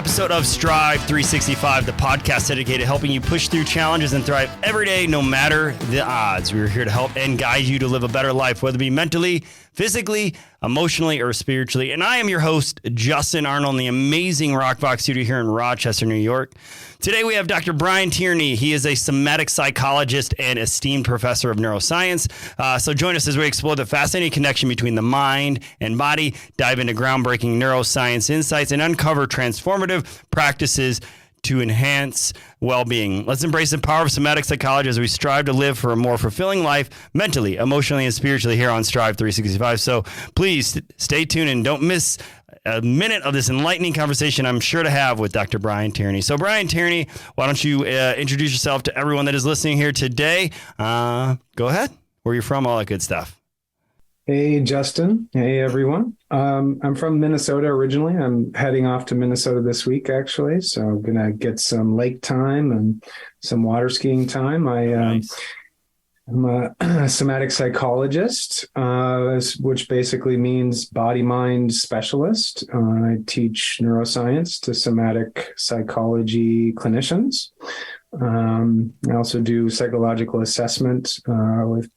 episode of Strive 365, the podcast dedicated to helping you push through challenges and thrive every day, no matter the odds. We're here to help and guide you to live a better life, whether it be mentally, physically, emotionally, or spiritually. And I am your host, Justin Arnold, in the amazing Rockbox studio here in Rochester, New York. Today we have Dr. Brian Tierney. He is a somatic psychologist and esteemed professor of neuroscience. So join us as we explore the fascinating connection between the mind and body, dive into groundbreaking neuroscience insights, and uncover transformative practices to enhance well-being. Let's embrace the power of somatic psychology as we strive to live for a more fulfilling life mentally, emotionally, and spiritually here on Strive 365. So please stay tuned and don't miss a minute of this enlightening conversation I'm sure to have with Dr. Brian Tierney. So Brian Tierney, why don't you introduce yourself to everyone that is listening here today? Go ahead. Where you're from, all that good stuff. Hey, Justin. Hey, everyone. I'm from Minnesota originally. I'm heading off to Minnesota this week, actually. So I'm going to get some lake time and some water skiing time. Nice. I'm a somatic psychologist, which basically means body-mind specialist. I teach neuroscience to somatic psychology clinicians. I also do psychological assessment with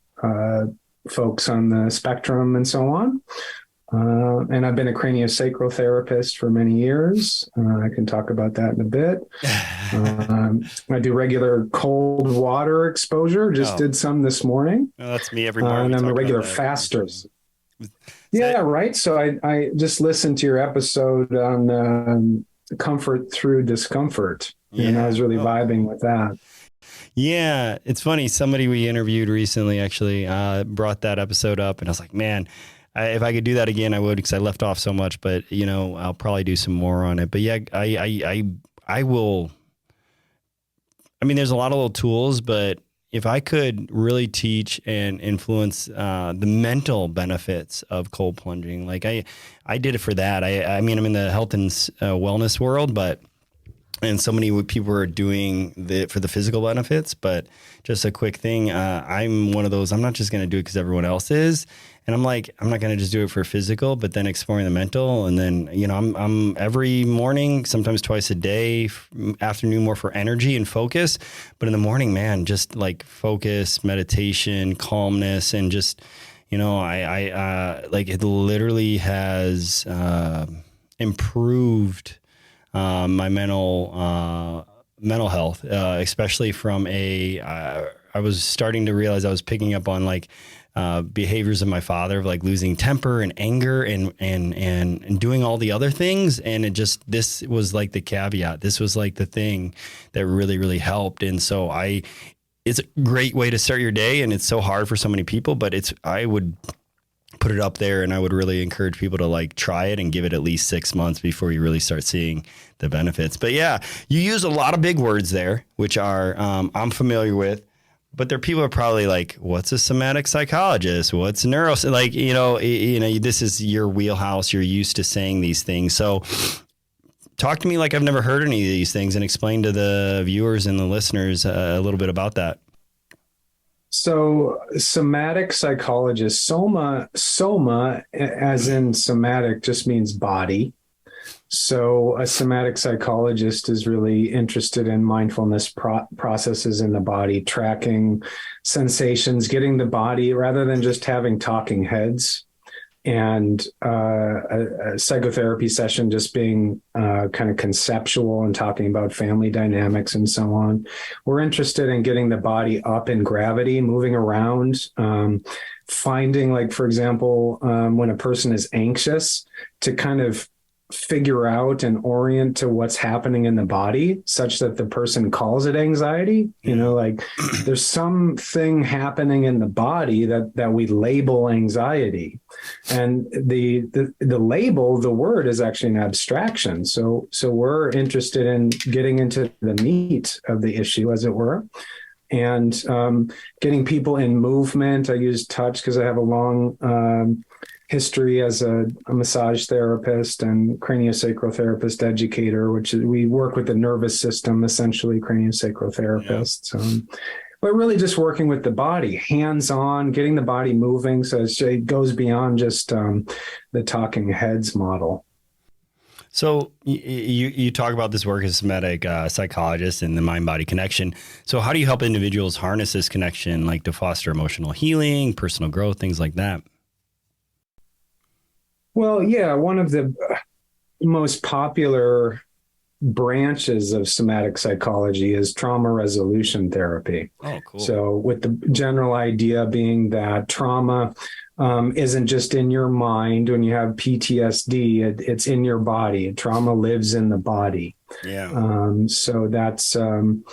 folks on the spectrum and so on. And I've been a craniosacral therapist for many years. I can talk about that in a bit. I do regular cold water exposure. Just did some this morning. Oh, that's me every morning. And I'm a regular faster. Yeah, right. So I just listened to your episode on comfort through discomfort. Yeah. And I was really vibing with that. Yeah, it's funny. Somebody we interviewed recently actually brought that episode up, and I was like, man, if I could do that again, I would, because I left off so much. But I'll probably do some more on it. But yeah, I will. I mean, there's a lot of little tools, but if I could really teach and influence the mental benefits of cold plunging, like I did it for that. I mean, I'm in the health and wellness world, and so many people are doing for the physical benefits, but just a quick thing. I'm one of those, I'm not just going to do it because everyone else is. And I'm like, I'm not going to just do it for physical, but then exploring the mental. And then, I'm every morning, sometimes twice a day, afternoon more for energy and focus. But in the morning, man, just like focus, meditation, calmness, and just, I like it literally has improved my mental health, especially from I was starting to realize I was picking up on behaviors of my father, of like losing temper and anger and doing all the other things. And this was like the caveat. This was like the thing that really, really helped. And so it's a great way to start your day. And it's so hard for so many people, but I would put it up there, and I would really encourage people to try it and give it at least 6 months before you really start seeing the benefits. But yeah, you use a lot of big words there, which are I'm familiar with, but there are people who are probably like, what's a somatic psychologist? What's this is your wheelhouse. You're used to saying these things. So talk to me like I've never heard any of these things, and explain to the viewers and the listeners a little bit about that. So somatic psychologist, soma as in somatic just means body. So a somatic psychologist is really interested in mindfulness processes in the body, tracking sensations, getting the body, rather than just having talking heads, and a psychotherapy session just being kind of conceptual and talking about family dynamics and so on. We're interested in getting the body up in gravity, moving around, finding, for example, when a person is anxious, to kind of figure out and orient to what's happening in the body such that the person calls it anxiety. There's something happening in the body that we label anxiety, and the label, the word, is actually an abstraction. So we're interested in getting into the meat of the issue, as it were, and getting people in movement. I use touch because I have a long history as a massage therapist and craniosacral therapist educator, which is, we work with the nervous system, essentially craniosacral therapists. But really just working with the body, hands-on, getting the body moving. So it goes beyond just the talking heads model. So you talk about this work as a somatic psychologist and the mind-body connection. So how do you help individuals harness this connection, like to foster emotional healing, personal growth, things like that? Well, yeah, one of the most popular branches of somatic psychology is trauma resolution therapy. Oh, cool. So, with the general idea being that trauma isn't just in your mind when you have PTSD, it's in your body. Trauma lives in the body. Yeah. So, that's kind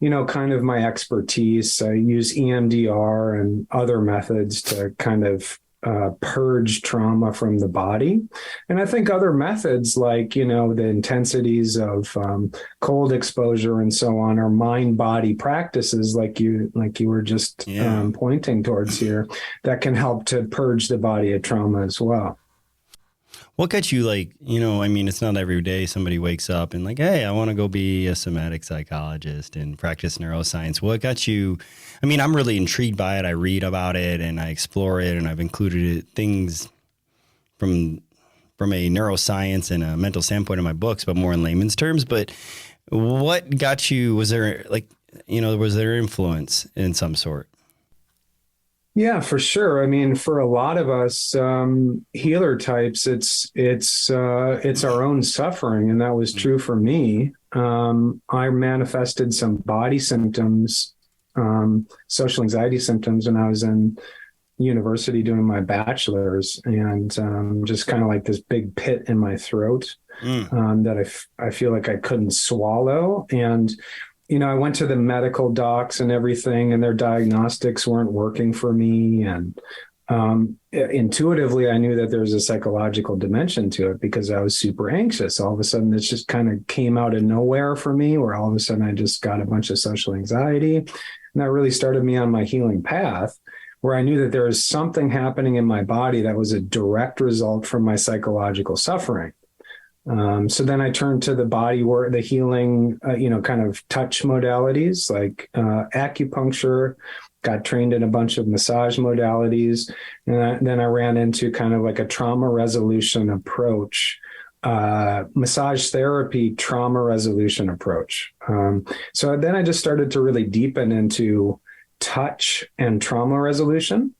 of my expertise. I use EMDR and other methods to kind of purge trauma from the body. And I think other methods like, the intensities of cold exposure and so on are mind body practices like you were just pointing towards here that can help to purge the body of trauma as well. What got you it's not every day somebody wakes up and like, hey, I want to go be a somatic psychologist and practice neuroscience. What got you? I'm really intrigued by it. I read about it and I explore it, and I've included things from a neuroscience and a mental standpoint in my books, but more in layman's terms. But what got you? Was there influence in some sort? Yeah, for sure. For a lot of us healer types, it's our own suffering, and that was true for me. I manifested some body symptoms, social anxiety symptoms, when I was in university doing my bachelor's, and just kind of like this big pit in my throat that I feel like I couldn't swallow. And I went to the medical docs and everything, and their diagnostics weren't working for me. And intuitively, I knew that there was a psychological dimension to it because I was super anxious. All of a sudden, this just kind of came out of nowhere for me, where all of a sudden I just got a bunch of social anxiety. And that really started me on my healing path, where I knew that there was something happening in my body that was a direct result from my psychological suffering. So then I turned to the body work, the healing, kind of touch modalities like acupuncture, got trained in a bunch of massage modalities. And then I ran into kind of like a trauma resolution approach, massage therapy, trauma resolution approach. So then I just started to really deepen into touch and trauma resolution.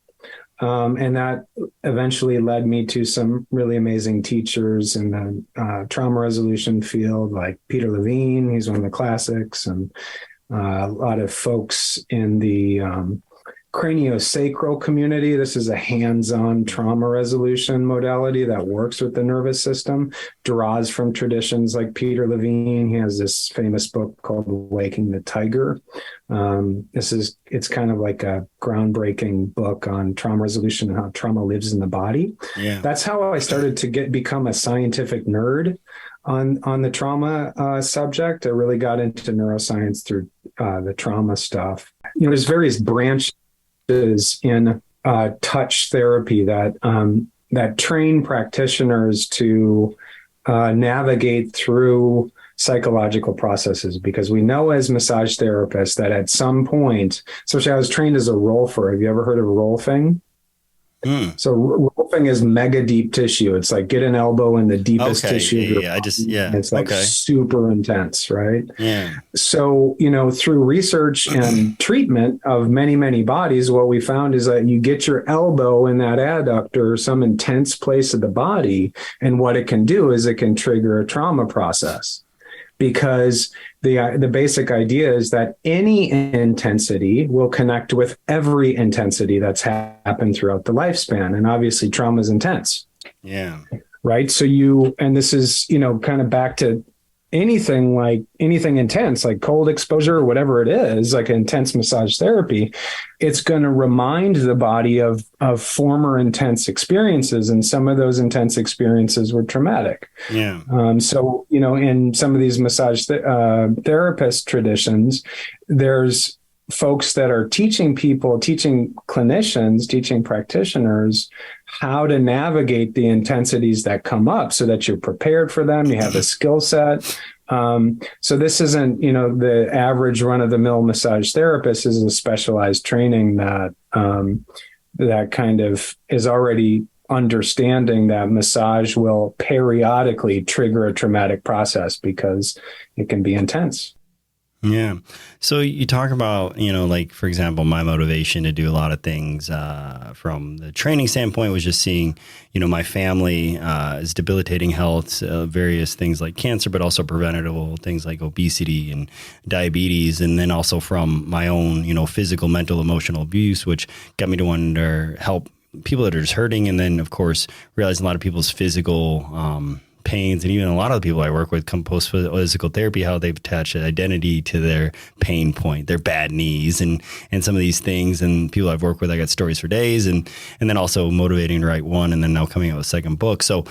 And that eventually led me to some really amazing teachers in the trauma resolution field, like Peter Levine. He's one of the classics, and a lot of folks in the craniosacral community. This is a hands-on trauma resolution modality that works with the nervous system, draws from traditions like Peter Levine. He has this famous book called Waking the Tiger. It's kind of like a groundbreaking book on trauma resolution and how trauma lives in the body. Yeah. That's how I started to become a scientific nerd on the trauma subject. I really got into neuroscience through the trauma stuff. There's various branches in touch therapy that train practitioners to navigate through psychological processes, because we know as massage therapists that at some point, especially I was trained as a rolfer. Have you ever heard of rolfing? So rolfing is mega deep tissue. It's like get an elbow in the deepest tissue. It's like super intense, right? Yeah. So, through research and treatment of many, many bodies, what we found is that you get your elbow in that adductor, some intense place of the body, and what it can do is it can trigger a trauma process. Because the basic idea is that any intensity will connect with every intensity that's happened throughout the lifespan. And obviously trauma is intense. Yeah. Right. So this is, kind of back to anything intense, like cold exposure or whatever it is, like intense massage therapy, it's going to remind the body of former intense experiences. And some of those intense experiences were traumatic. Yeah. So, in some of these massage therapist traditions, there's folks that are teaching clinicians, teaching practitioners how to navigate the intensities that come up so that you're prepared for them. You have a skill set. So this isn't, the average run-of-the-mill massage therapist. Is a specialized training that kind of is already understanding that massage will periodically trigger a traumatic process because it can be intense. Yeah. So you talk about, like, for example, my motivation to do a lot of things from the training standpoint was just seeing, my family is debilitating health, various things like cancer, but also preventable things like obesity and diabetes. And then also from my own, physical, mental, emotional abuse, which got me to wonder, help people that are just hurting. And then, of course, realizing a lot of people's physical pains, and even a lot of the people I work with come post physical therapy, how they've attached an identity to their pain point, their bad knees, and some of these things. And people I've worked with, I got stories for days, and then also motivating to write one, and then now coming out with a second book. So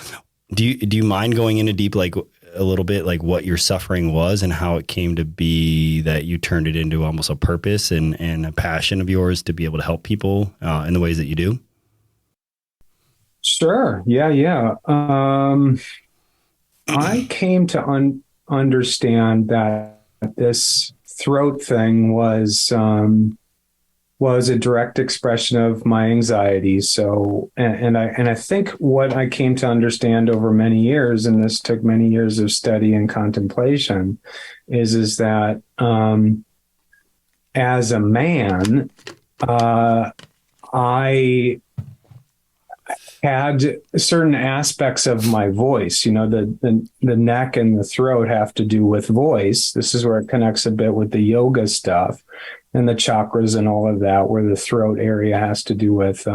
do you mind going into deep, like a little bit, like what your suffering was and how it came to be that you turned it into almost a purpose and a passion of yours to be able to help people in the ways that you do? Sure. Yeah. I came to understand that this throat thing was a direct expression of my anxiety. So, and I think what I came to understand over many years, and this took many years of study and contemplation, is that as a man, I had certain aspects of my voice, the neck and the throat have to do with voice. This is where it connects a bit with the yoga stuff and the chakras and all of that, where the throat area has to do with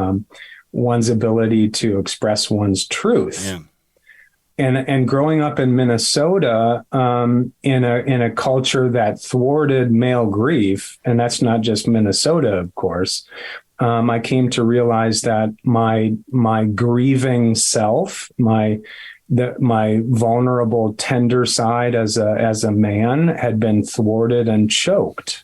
one's ability to express one's truth. Yeah. And growing up in Minnesota, in a culture that thwarted male grief, and that's not just Minnesota, of course. I came to realize that my grieving self, my vulnerable, tender side as a man had been thwarted and choked.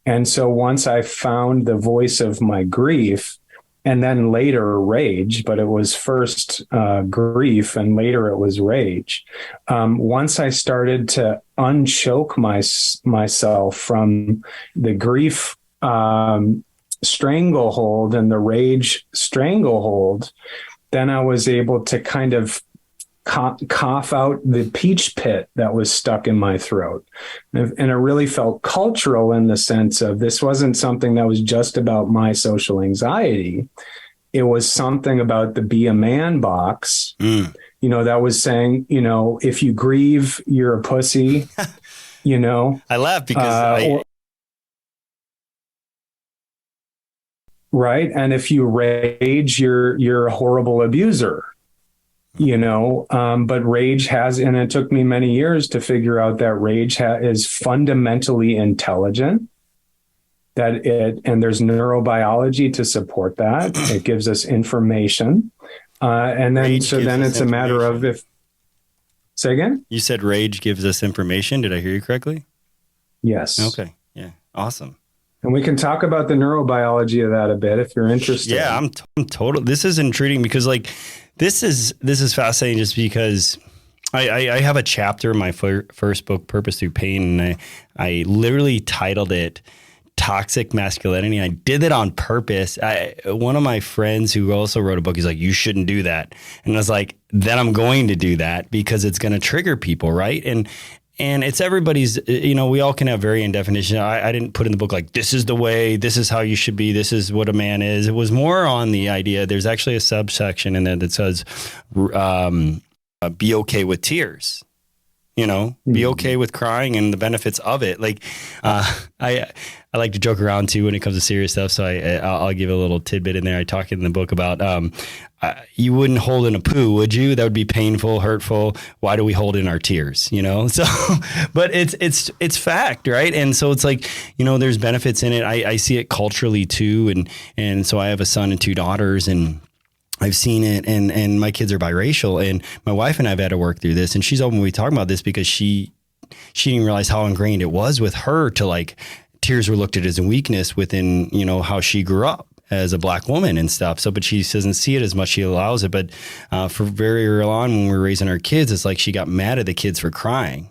And so once I found the voice of my grief, and then later rage, but it was first grief and later it was rage. Once I started to unchoke myself from the grief stranglehold and the rage stranglehold, then I was able to kind of cough out the peach pit that was stuck in my throat. And it really felt cultural in the sense of this wasn't something that was just about my social anxiety. It was something about the be a man box, that was saying, if you grieve, you're a pussy, I laugh because right. And if you rage, you're a horrible abuser, but rage and it took me many years to figure out that rage is fundamentally intelligent, and there's neurobiology to support that. It gives us information. And then, then it's a matter of say again? You said rage gives us information. Did I hear you correctly? Yes. Okay. Yeah. Awesome. And we can talk about the neurobiology of that a bit if you're interested. Yeah, I'm total. This is intriguing because this is fascinating just because I have a chapter in my first book, Purpose Through Pain, and I literally titled it Toxic Masculinity. I did it on purpose. One of my friends who also wrote a book, he's like, you shouldn't do that. And I was like, then I'm going to do that because it's going to trigger people, right? And it's everybody's, we all can have varying definitions. I didn't put in the book like, this is the way, this is how you should be, this is what a man is. It was more on the idea, there's actually a subsection in there that says, be okay with tears. Be okay with crying and the benefits of it. Like, I like to joke around too when it comes to serious stuff. So I'll give a little tidbit in there. I talk in the book about, you wouldn't hold in a poo, would you? That would be painful, hurtful. Why do we hold in our tears? So, but it's fact, right? And so it's like, there's benefits in it. I see it culturally too. And so I have a son and two daughters, and I've seen it, and my kids are biracial, and my wife and I have had to work through this, and she's open when we talk about this because she didn't realize how ingrained it was with her to, like, tears were looked at as a weakness within, how she grew up as a Black woman and stuff. So, but she doesn't see it as much. She allows it. But for very early on when we were raising our kids, it's like she got mad at the kids for crying.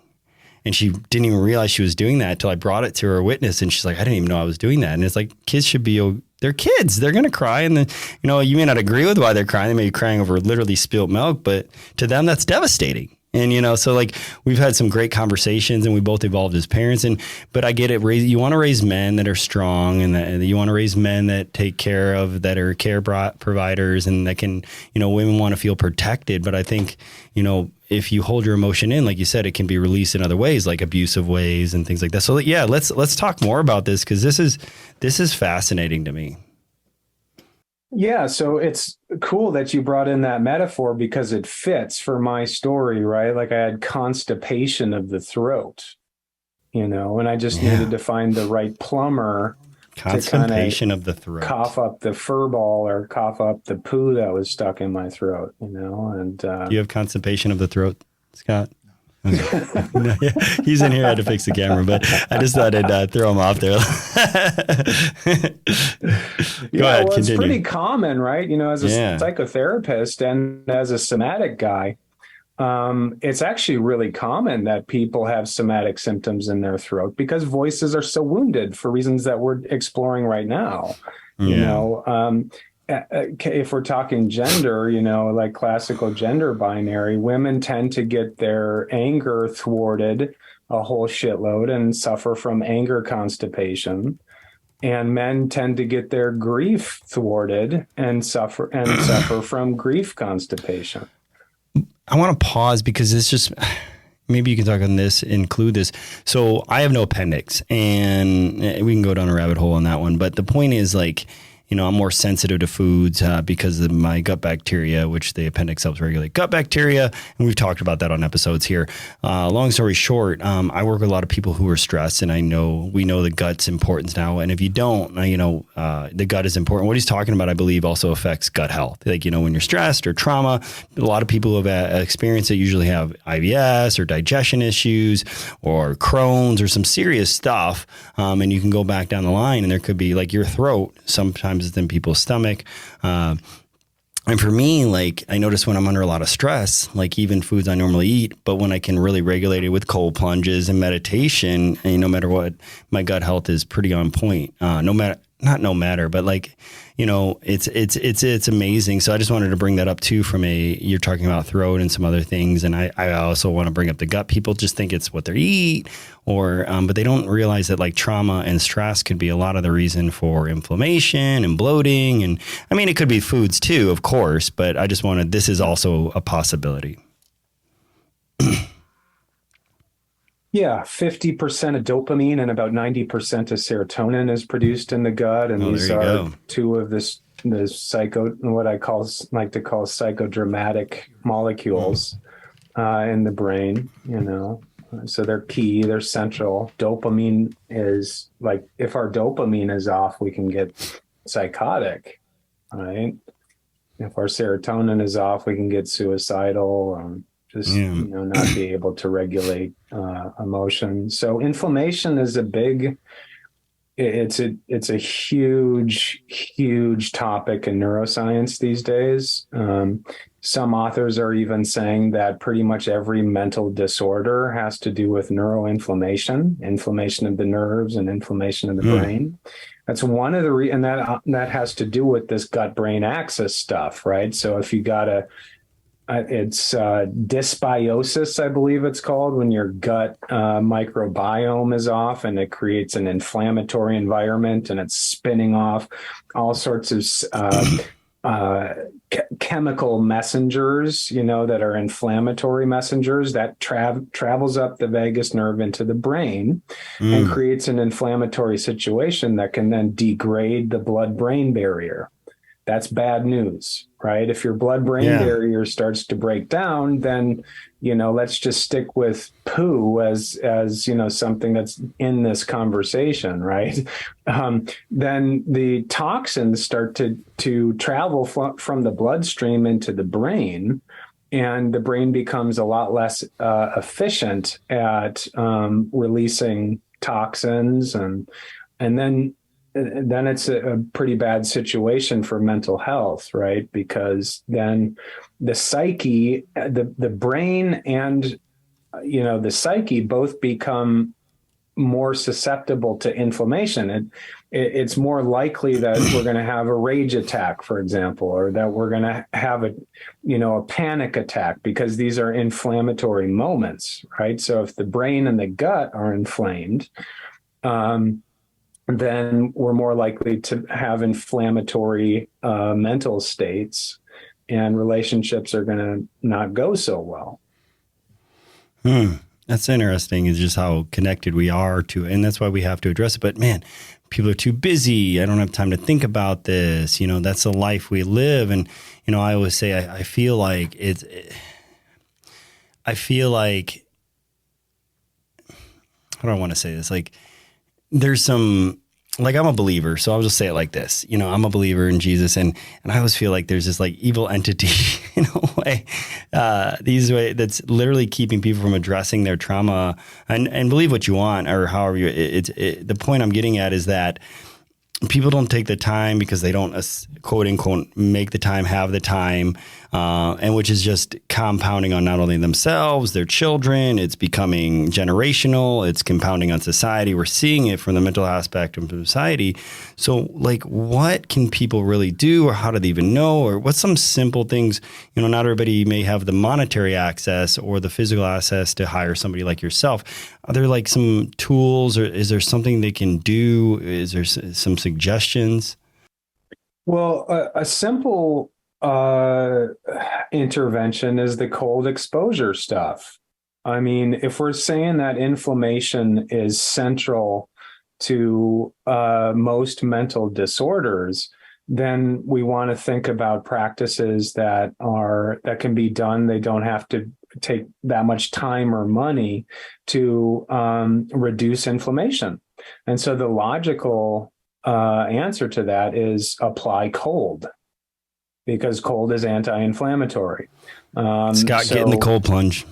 And she didn't even realize she was doing that until I brought it to her witness. And she's like, I didn't even know I was doing that. And it's like, kids should be they're kids. They're going to cry. And then, you may not agree with why they're crying. They may be crying over literally spilt milk, but to them, that's devastating. And, so like we've had some great conversations and we both evolved as parents. But I get it. You want to raise men that are strong and that you want to raise men that take care of, that are care providers and that can, women want to feel protected. But I think, if you hold your emotion in, like you said, it can be released in other ways, like abusive ways and things like that. So yeah, let's talk more about this because this is fascinating to me. Yeah, so it's cool that you brought in that metaphor because it fits for my story, right? Like I had constipation of the throat, and I just needed to find the right plumber. Constipation of the throat. Cough up the fur ball or cough up the poo that was stuck in my throat, and do you have constipation of the throat, Scott? No, yeah. He's in here. I had to fix the camera, but I just thought I'd throw him off there. Go ahead, well, continue. It's pretty common, right? As a psychotherapist and as a somatic guy, it's actually really common that people have somatic symptoms in their throat because voices are so wounded for reasons that we're exploring right now. If we're talking gender, like classical gender binary, women tend to get their anger thwarted a whole shitload and suffer from anger constipation. And men tend to get their grief thwarted and suffer from grief constipation. I want to pause because it's just, maybe you can talk on this, include this. So I have no appendix and we can go down a rabbit hole on that one. But the point is like, I'm more sensitive to foods because of my gut bacteria, which the appendix helps regulate gut bacteria. And we've talked about that on episodes here. Long story short, I work with a lot of people who are stressed and we know the gut's importance now. And if you don't, the gut is important. What he's talking about, I believe, also affects gut health. Like, when you're stressed or trauma, a lot of people who have experienced it usually have IBS or digestion issues or Crohn's or some serious stuff. And you can go back down the line and there could be like your throat sometimes it's in people's stomach. And for me, like I notice when I'm under a lot of stress, like even foods I normally eat, but when I can really regulate it with cold plunges and meditation, and no matter what, my gut health is pretty on point. But like, it's amazing. So I just wanted to bring that up too you're talking about throat and some other things. And I also want to bring up the gut. People just think it's what they eat but they don't realize that like trauma and stress could be a lot of the reason for inflammation and bloating. And I mean, it could be foods too, of course, but this is also a possibility. Yeah, 50% of dopamine and about 90% of serotonin is produced in the gut. And these are two of the what I like to call psychodramatic molecules in the brain, So they're key, they're central. Dopamine is like, if our dopamine is off, we can get psychotic, right? If our serotonin is off, we can get suicidal, not be able to regulate emotion. So inflammation is it's a huge topic in neuroscience these days. Some authors are even saying that pretty much every mental disorder has to do with neuroinflammation, inflammation of the nerves and inflammation of the brain. That's one of the and that has to do with this gut-brain axis stuff, right? So if you got it's dysbiosis, I believe it's called, when your gut microbiome is off and it creates an inflammatory environment and it's spinning off all sorts of chemical messengers, that are inflammatory messengers that travels up the vagus nerve into the brain and creates an inflammatory situation that can then degrade the blood-brain barrier. That's bad news, right? If your blood-brain barrier starts to break down, then, let's just stick with poo as something that's in this conversation, right? Then the toxins start to travel from the bloodstream into the brain, and the brain becomes a lot less efficient at releasing toxins, and then it's a pretty bad situation for mental health, right? Because then the psyche, the brain and, the psyche both become more susceptible to inflammation. it's more likely that we're going to have a rage attack, for example, or that we're going to have a panic attack, because these are inflammatory moments, right? So if the brain and the gut are inflamed, then we're more likely to have inflammatory mental states, and relationships are going to not go so well. That's interesting. Is just how connected we are to, and that's why we have to address it. But man, people are too busy. I don't have time to think about this. That's the life we live. And, I always say, I feel like how do I want to say this? Like, there's some, like, I'm a believer, so I'll just say it like this. I'm a believer in Jesus, and I always feel like there's this like evil entity in a way, that's literally keeping people from addressing their trauma, and believe what you want, or however the point I'm getting at is that people don't take the time because they don't, quote unquote, make the time, have the time, and which is just compounding on not only themselves, their children. It's becoming generational. It's compounding on society. We're seeing it from the mental aspect of society. So, like, what can people really do, or how do they even know, or what's some simple things? Not everybody may have the monetary access or the physical access to hire somebody like yourself. Are there like some tools, or is there something they can do? Is there some suggestions? Well, a simple intervention is the cold exposure stuff. I mean, if we're saying that inflammation is central to most mental disorders, then we want to think about practices that can be done. They don't have to take that much time or money to reduce inflammation. And so the logical answer to that is apply cold, because cold is anti-inflammatory. Scott, get in the cold plunge.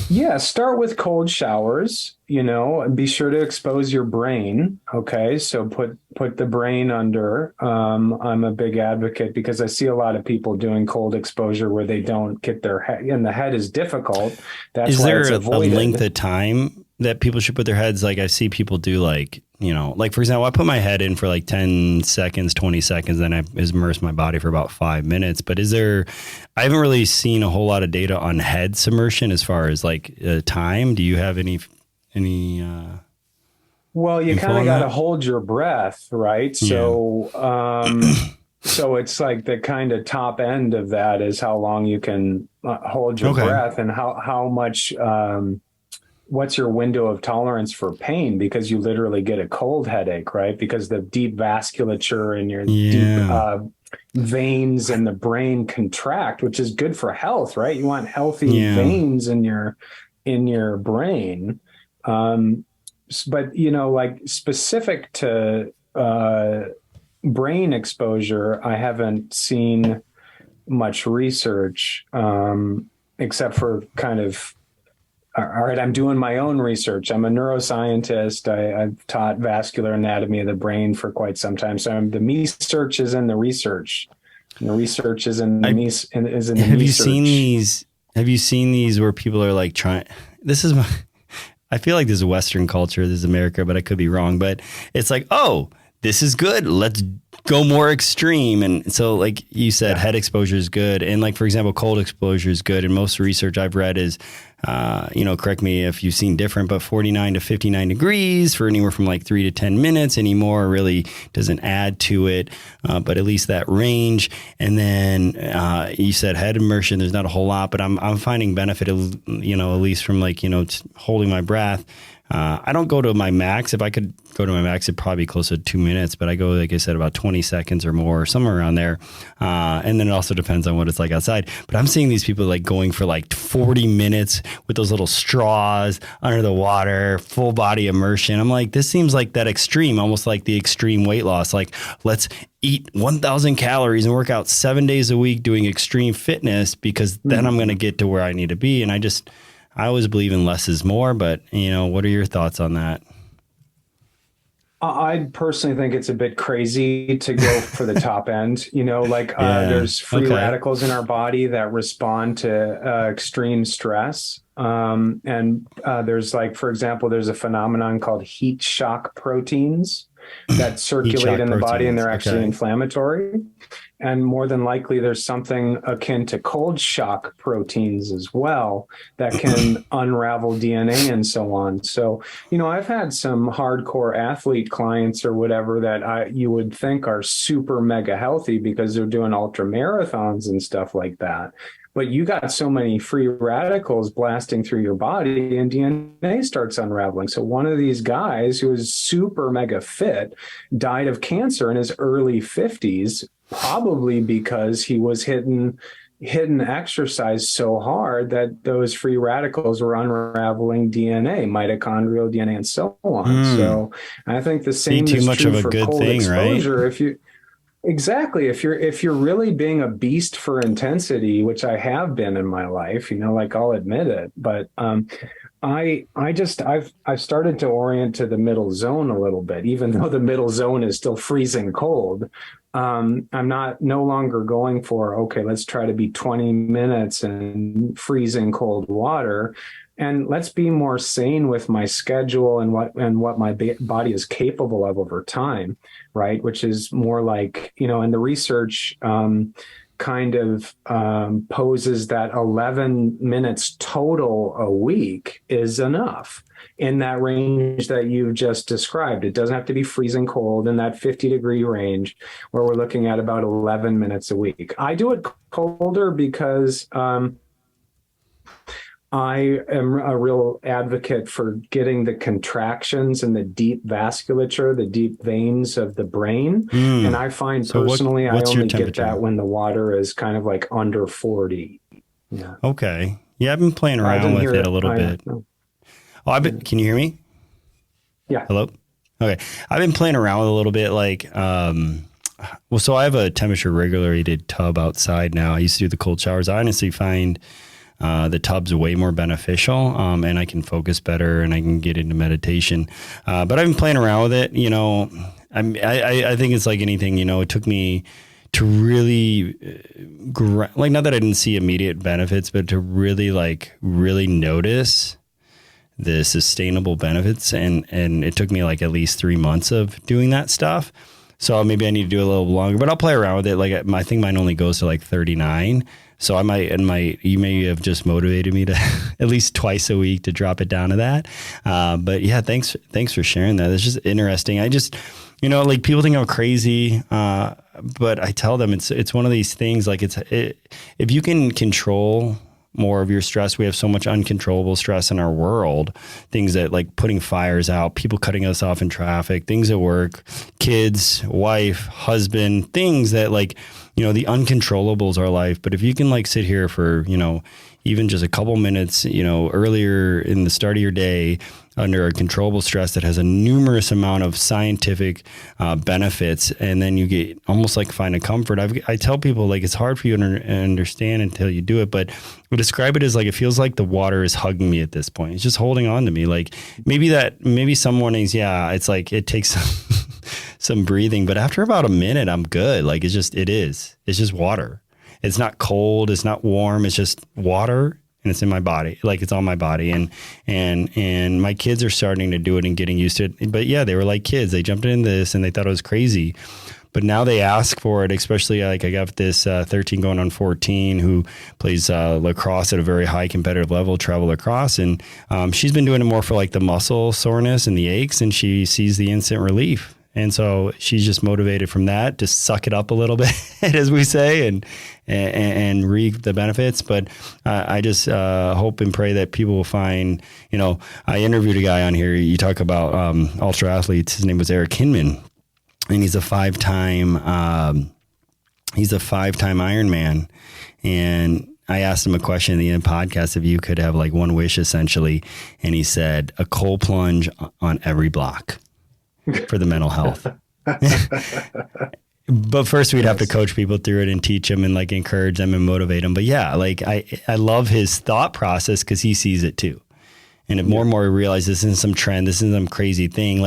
Yeah, start with cold showers, and be sure to expose your brain. Okay, so put the brain under. I'm a big advocate, because I see a lot of people doing cold exposure where they don't get their head, and the head is difficult. That's is why there it's avoided. a length of time that people should put their heads? Like, I see people do, like, like, for example, I put my head in for like 10 seconds, 20 seconds, then I immerse my body for about 5 minutes. But I haven't really seen a whole lot of data on head submersion as far as like time. Do you have any Well, you kind of got to hold your breath, right? So, so it's like the kind of top end of that is how long you can hold your breath, and how much, what's your window of tolerance for pain, because you literally get a cold headache, right? Because the deep vasculature in your deep veins in the brain contract, which is good for health, right? You want healthy veins in your brain. But, like, specific to brain exposure, I haven't seen much research, except for kind of, all right, I'm doing my own research. I'm a neuroscientist. I've taught vascular anatomy of the brain for quite some time. So the research is in the research. And the research is in the Have you seen these? Have you seen these where people are like trying? I feel like this is Western culture. This is America, but I could be wrong. But it's like, oh, this is good. Let's go more extreme. And so, like you said, head exposure is good. And like, for example, cold exposure is good. And most research I've read is, correct me if you've seen different, but 49 to 59 degrees for anywhere from like 3 to 10 minutes. Any more really doesn't add to it, but at least that range. And then you said head immersion, there's not a whole lot, but I'm finding benefit, at least from like, holding my breath. I don't go to my max. If I could go to my max, it'd probably be close to 2 minutes, but I go, like I said, about 20 seconds or more, somewhere around there. And then it also depends on what it's like outside. But I'm seeing these people like going for like 40 minutes with those little straws under the water, full body immersion. I'm like, this seems like that extreme, almost like the extreme weight loss. Like, let's eat 1,000 calories and work out 7 days a week doing extreme fitness, because then I'm going to get to where I need to be. And I always believe in less is more, but what are your thoughts on that? I personally think it's a bit crazy to go for the top end. There's free radicals in our body that respond to extreme stress. And there's, like, for example, there's a phenomenon called heat shock proteins. that circulate in the body, and they're actually Okay. inflammatory. And more than likely, there's something akin to cold shock proteins as well that can unravel DNA and so on. So, I've had some hardcore athlete clients or whatever that you would think are super mega healthy because they're doing ultra marathons and stuff like that. But you got so many free radicals blasting through your body and DNA starts unraveling. So one of these guys who was super mega fit died of cancer in his early 50s, probably because he was hitting exercise so hard that those free radicals were unraveling DNA, mitochondrial DNA, and so on. So I think the same is true for cold exposure. Right? Exactly. If you're really being a beast for intensity, which I have been in my life, like I'll admit it, but I've started to orient to the middle zone a little bit, even though the middle zone is still freezing cold. I'm no longer going for, okay, let's try to be 20 minutes in freezing cold water. And let's be more sane with my schedule and what my body is capable of over time, right? Which is more like, and the research kind of poses that 11 minutes total a week is enough in that range that you just described. It doesn't have to be freezing cold, in that 50-degree range where we're looking at about 11 minutes a week. I do it colder because I am a real advocate for getting the contractions and the deep vasculature, the deep veins of the brain. And I find personally, I only get that when the water is kind of like under 40. Yeah. Okay. Yeah, I've been playing around with it a little bit. Can you hear me? Yeah. Hello? Okay. I've been playing around with it a little bit, so I have a temperature regulated tub outside now. I used to do the cold showers. I honestly find the tub's way more beneficial, and I can focus better and I can get into meditation. But I've been playing around with it. I think it's like anything, it took me to really, not that I didn't see immediate benefits, but to really notice the sustainable benefits. And it took me at least 3 months of doing that stuff. So maybe I need to do a little longer, but I'll play around with it. I think mine only goes to 39. So you may have just motivated me to at least twice a week to drop it down to that. But yeah, thanks for sharing that. It's just interesting. I just, people think I'm crazy, but I tell them it's one of these things. If you can control more of your stress, we have so much uncontrollable stress in our world. Things that putting fires out, people cutting us off in traffic, things at work, kids, wife, husband, things that the uncontrollables are life. But if you can sit here for, even just a couple minutes, earlier in the start of your day under a controllable stress that has a numerous amount of scientific benefits, and then you get almost find a comfort. I tell people it's hard for you to understand until you do it, but I describe it as it feels like the water is hugging me at this point. It's just holding on to me. Maybe some mornings, it takes some breathing, but after about a minute, I'm good. It's just water. It's not cold. It's not warm. It's just water, and it's in my body. It's on my body. And my kids are starting to do it and getting used to it. But yeah, they were like kids. They jumped into this and they thought it was crazy. But now they ask for it, especially I got this 13 going on 14 who plays lacrosse at a very high competitive level, travel lacrosse. And she's been doing it more for the muscle soreness and the aches, and she sees the instant relief. And so she's just motivated from that to suck it up a little bit, as we say, and reap the benefits. But I just hope and pray that people will find, I interviewed a guy on here. You talk about ultra athletes. His name was Eric Hinman, and he's a five-time Ironman. And I asked him a question in the end podcast, if you could have one wish essentially. And he said, a cold plunge on every block for the mental health. But first we'd have to coach people through it and teach them and encourage them and motivate them. But yeah, I love his thought process because he sees it too. And if more and more we realize this isn't some trend, this isn't some crazy thing.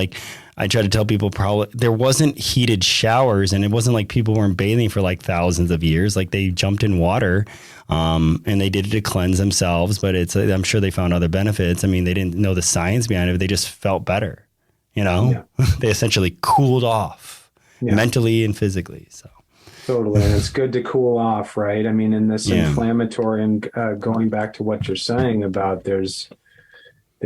I try to tell people there wasn't heated showers, and it wasn't people weren't bathing for thousands of years. They jumped in water, and they did it to cleanse themselves. But I'm sure they found other benefits. I mean, they didn't know the science behind it, but they just felt better. Yeah. They essentially cooled off mentally and physically. So totally. And it's good to cool off, right? I mean, in this inflammatory, and going back to what you're saying about there's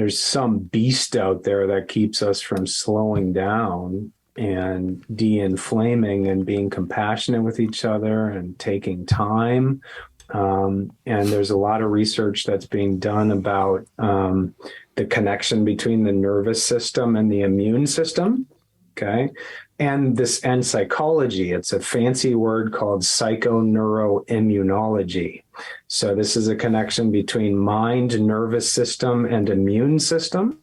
some beast out there that keeps us from slowing down and de-inflaming and being compassionate with each other and taking time. And there's a lot of research that's being done about the connection between the nervous system and the immune system. Okay. And psychology. It's a fancy word called psychoneuroimmunology. So this is a connection between mind, nervous system, and immune system.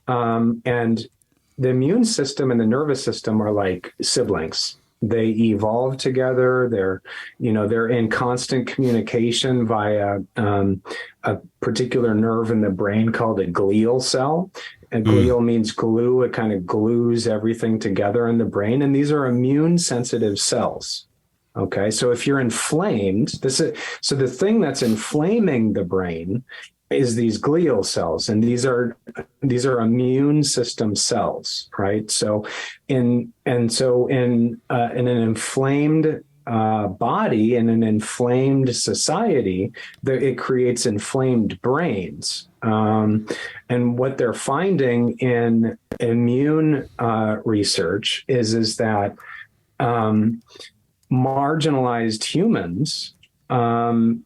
And the immune system and the nervous system are like siblings. They evolve together. They're in constant communication via a particular nerve in the brain called a glial cell. And glial means glue. It kind of glues everything together in the brain. And these are immune sensitive cells. Okay. So if you're inflamed, so the thing that's inflaming the brain is these glial cells. And these are immune system cells, right? So in an inflamed body, in an inflamed society, it creates inflamed brains. And what they're finding in immune research is that marginalized humans,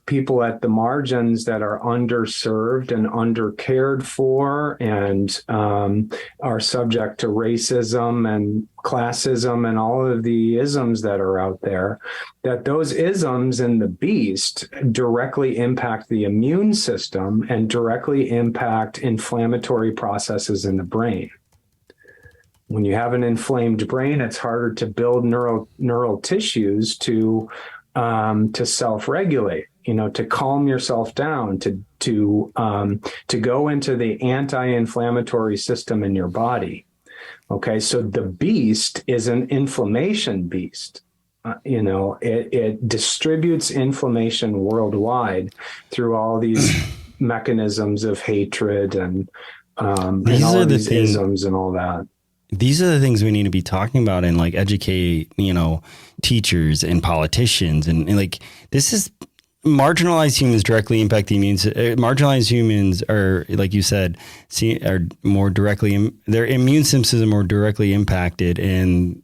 people at the margins that are underserved and undercared for and are subject to racism and classism and all of the isms that are out there, that those isms in the beast directly impact the immune system and directly impact inflammatory processes in the brain. When you have an inflamed brain, it's harder to build neural tissues to self-regulate, to calm yourself down, to go into the anti-inflammatory system in your body. Okay, so the beast is an inflammation beast. It distributes inflammation worldwide through all these mechanisms of hatred and all of these isms and all that. These are the things we need to be talking about and like educate, teachers and politicians. And like, this is marginalized humans directly impact the immune system. Marginalized humans are, like you said, are more directly, their immune systems are more directly impacted, and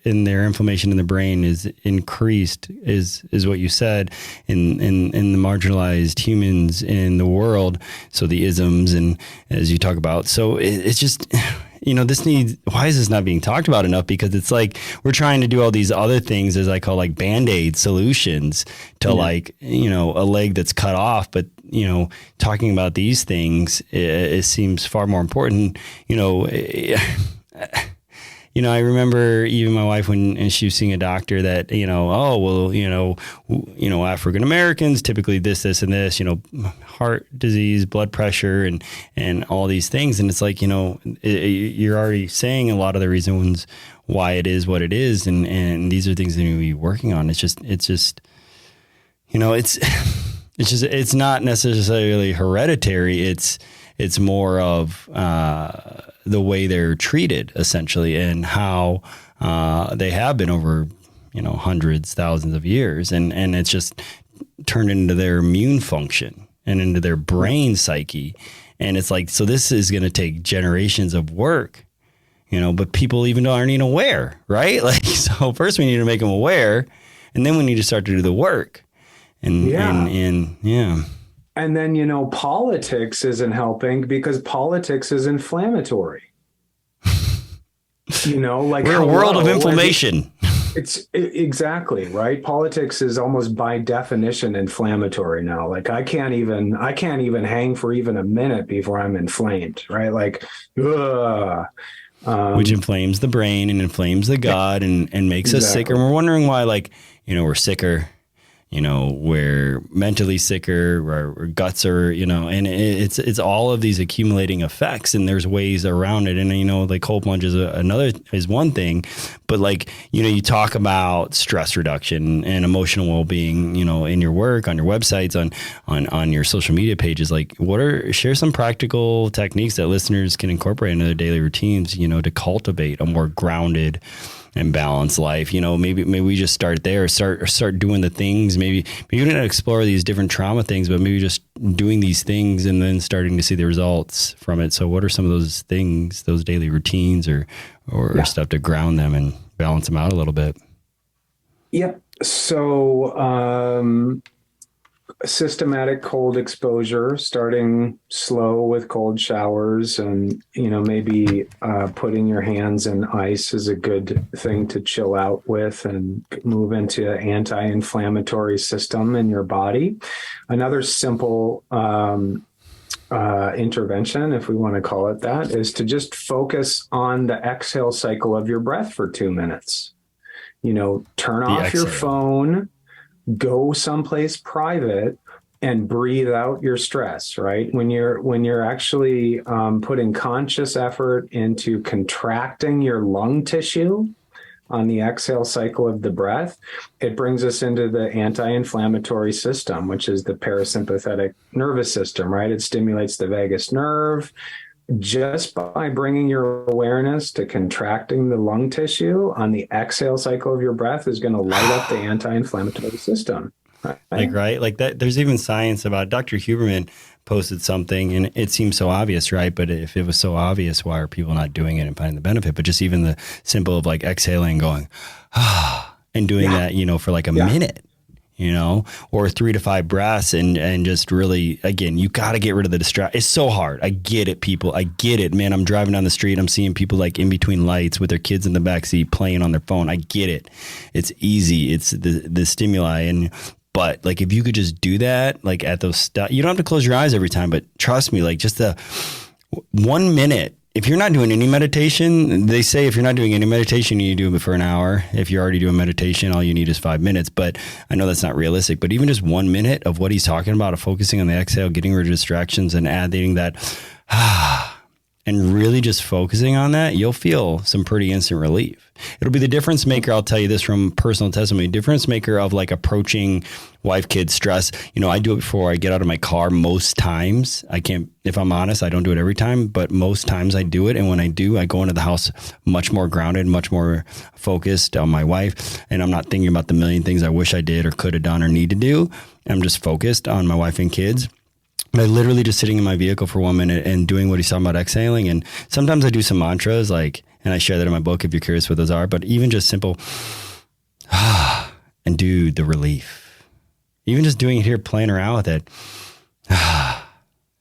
their inflammation in the brain is increased, is what you said, in the marginalized humans in the world. So the isms, and as you talk about, so it's just, why is this not being talked about enough? Because it's like we're trying to do all these other things, as I call like Band-Aid solutions to a leg that's cut off. But, talking about these things, it seems far more important. I remember even my wife when she was seeing a doctor that, African Americans, typically this, and this, heart disease, blood pressure, and all these things. And it's like, you're already saying a lot of the reasons why it is what it is. And these are things that we need to be working on. It's not necessarily hereditary. It's more of the way they're treated, essentially, and how they have been over, hundreds, thousands of years. And it's just turned into their immune function and into their brain psyche. And it's like, so this is going to take generations of work, but people even aren't even aware, right? Like, so first we need to make them aware, and then we need to start to do the work. And then, politics isn't helping because politics is inflammatory. We're a world of inflammation. It's exactly right. Politics is almost by definition inflammatory now. Like I can't even hang for even a minute before I'm inflamed, right? Like, which inflames the brain and inflames the gut and makes us sicker. And we're wondering why, we're sicker. we're mentally sicker, our guts are, and it's all of these accumulating effects, and there's ways around it. And, like cold plunge is one thing, but like, you talk about stress reduction and emotional well-being, in your work, on your websites, on your social media pages. Like share some practical techniques that listeners can incorporate into their daily routines, to cultivate a more grounded and balanced life. Maybe we just start there, start doing the things. Maybe we don't explore these different trauma things, but maybe just doing these things and then starting to see the results from it. So what are some of those things, those daily routines or stuff to ground them and balance them out a little bit? Yep. So, systematic cold exposure, starting slow with cold showers, and maybe putting your hands in ice is a good thing to chill out with and move into an anti-inflammatory system in your body. Another simple intervention, if we want to call it that, is to just focus on the exhale cycle of your breath for 2 minutes. Turn off your phone, go someplace private, and breathe out your stress, right? When you're actually putting conscious effort into contracting your lung tissue on the exhale cycle of the breath, it brings us into the anti-inflammatory system, which is the parasympathetic nervous system, right? It stimulates the vagus nerve. Just by bringing your awareness to contracting the lung tissue on the exhale cycle of your breath is going to light up the anti-inflammatory system. Right? Like that. There's even science about Dr. Huberman posted something, and it seems so obvious, right? But if it was so obvious, why are people not doing it and finding the benefit? But just even the simple of like exhaling, going, and doing that, for like a minute. Or 3 to 5 breaths and just really, again, you got to get rid of the distraction. It's so hard. I get it, people. I get it, man. I'm driving down the street. I'm seeing people like in between lights with their kids in the backseat playing on their phone. I get it. It's easy. It's the stimuli. But like, if you could just do that, like at those, you don't have to close your eyes every time, but trust me, like just the 1 minute. If you're not doing any meditation, they say if you're not doing any meditation, you do it for an hour. If you're already doing meditation, all you need is 5 minutes. But I know that's not realistic. But even just 1 minute of what he's talking about, of focusing on the exhale, getting rid of distractions and adding that, and really just focusing on that, you'll feel some pretty instant relief. It'll be the difference maker. I'll tell you this from personal testimony, difference maker of like approaching wife, kids, stress. I do it before I get out of my car most times. I can't, if I'm honest, I don't do it every time, but most times I do it. And when I do, I go into the house much more grounded, much more focused on my wife. And I'm not thinking about the million things I wish I did or could have done or need to do. I'm just focused on my wife and kids. By literally just sitting in my vehicle for 1 minute and doing what he's talking about, exhaling. And sometimes I do some mantras, and I share that in my book if you're curious what those are, but even just simple, and do the relief. Even just doing it here, playing around with it.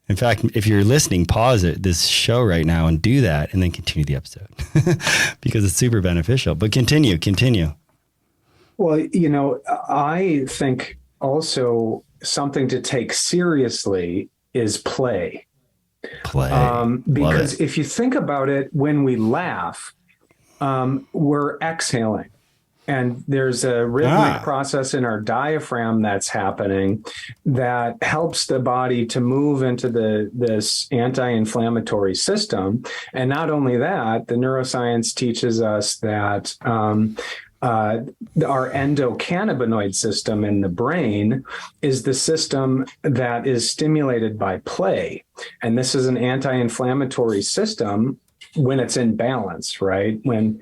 In fact, if you're listening, pause this show right now and do that, and then continue the episode because it's super beneficial. But continue. Well, I think also something to take seriously is play. Because if you think about it, when we laugh, we're exhaling. And there's a rhythmic process in our diaphragm that's happening that helps the body to move into this anti-inflammatory system. And not only that, the neuroscience teaches us that our endocannabinoid system in the brain is the system that is stimulated by play. And this is an anti-inflammatory system when it's in balance, right? When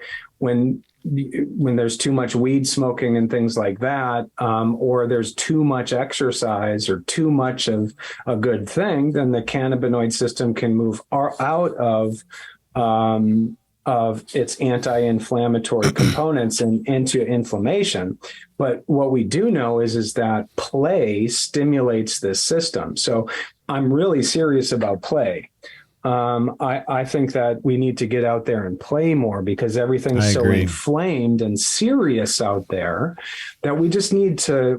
there's too much weed smoking and things like that, or there's too much exercise or too much of a good thing, then the cannabinoid system can move out of its anti-inflammatory components and into inflammation. But what we do know is that play stimulates this system. So I'm really serious about play. I think that we need to get out there and play more because everything's so inflamed and serious out there that we just need to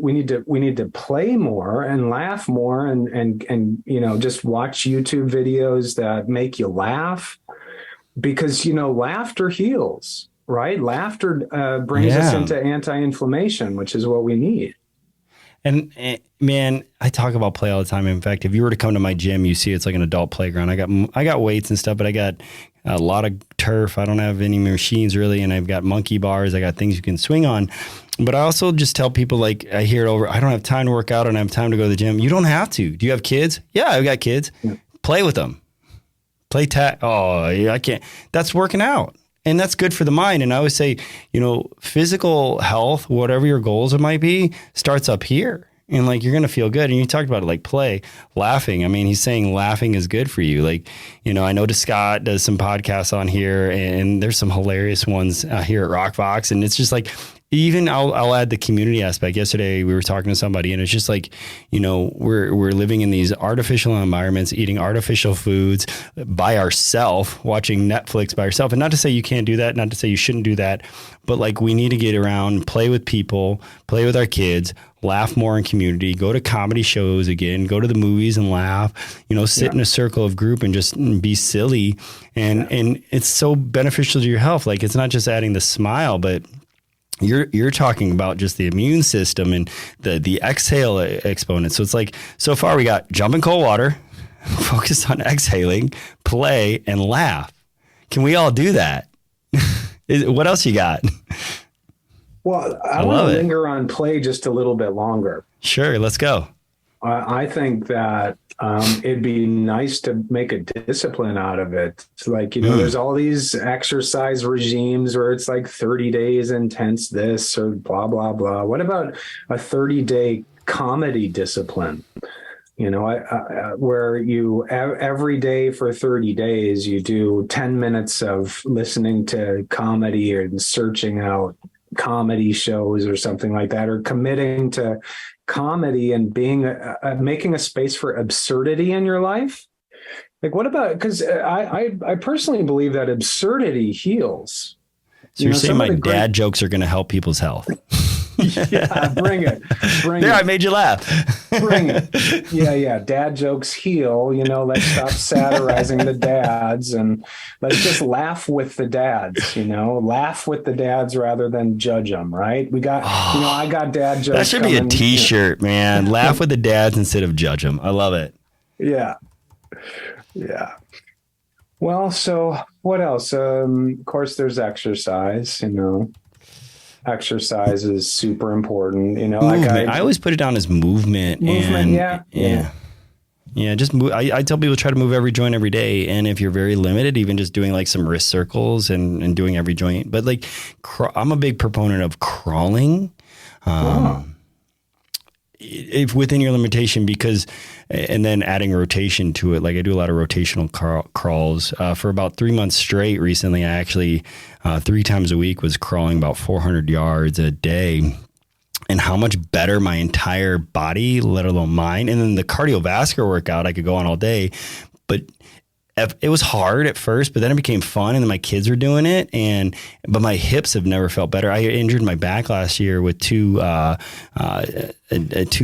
play more and laugh more and just watch YouTube videos that make you laugh. Because, laughter heals, right? Laughter brings us into anti-inflammation, which is what we need. Man, I talk about play all the time. In fact, if you were to come to my gym, you see it's like an adult playground. I got weights and stuff, but I got a lot of turf. I don't have any machines really, and I've got monkey bars. I got things you can swing on. But I also just tell people, like, I hear it over, I don't have time to work out, and I have time to go to the gym. You don't have to. Do you have kids? Yeah, I've got kids. Yeah. Play with them. Play tag. Oh, I can't. That's working out. And that's good for the mind. And I always say, physical health, whatever your goals it might be, starts up here. And like, you're going to feel good. And you talked about it, like play, laughing. I mean, he's saying laughing is good for you. Like, I know Scott does some podcasts on here, and there's some hilarious ones here at Rockbox. And it's just like, even I'll add the community aspect. Yesterday we were talking to somebody, and it's just like, we're living in these artificial environments, eating artificial foods by ourselves, watching Netflix by ourselves. And not to say you can't do that, not to say you shouldn't do that, but like, we need to get around, play with people, play with our kids, laugh more in community, go to comedy shows again, go to the movies and laugh, sit in a circle of group and just be silly. And it's so beneficial to your health. Like, it's not just adding the smile, but you're talking about just the immune system and the exhale exponent. So it's like, so far we got jump in cold water, focus on exhaling, play, and laugh. Can we all do that? What else you got? Well, I want to linger on play just a little bit longer. Sure, let's go. I think that it'd be nice to make a discipline out of it. It's like, there's all these exercise regimes where it's like 30 days intense this or blah, blah, blah. What about a 30-day comedy discipline? Where you every day for 30 days, you do 10 minutes of listening to comedy and searching out comedy shows or something like that, or committing to comedy and being making a space for absurdity in your life. Like, what about, because I personally believe that absurdity heals. So you're saying my dad jokes are going to help people's health? Yeah, bring it. I made you laugh. Bring it. Yeah. Dad jokes heal. Let's stop satirizing the dads and let's just laugh with the dads. Laugh with the dads rather than judge them. Right? We got. I got dad jokes. That should be a T-shirt, man. Laugh with the dads instead of judge them. I love it. Yeah. Well, so what else? Of course, there's exercise. Exercise is super important. I always put it down as movement. Yeah. Just move. I tell people try to move every joint every day. And if you're very limited, even just doing like some wrist circles and doing every joint. But like, I'm a big proponent of crawling. If within your limitation, and then adding rotation to it. Like, I do a lot of rotational crawls for about 3 months straight. Recently, I actually 3 times a week was crawling about 400 yards a day, and how much better my entire body, let alone mind. And then the cardiovascular workout I could go on all day, but it was hard at first, but then it became fun, and then my kids were doing it, but my hips have never felt better. I injured my back last year with two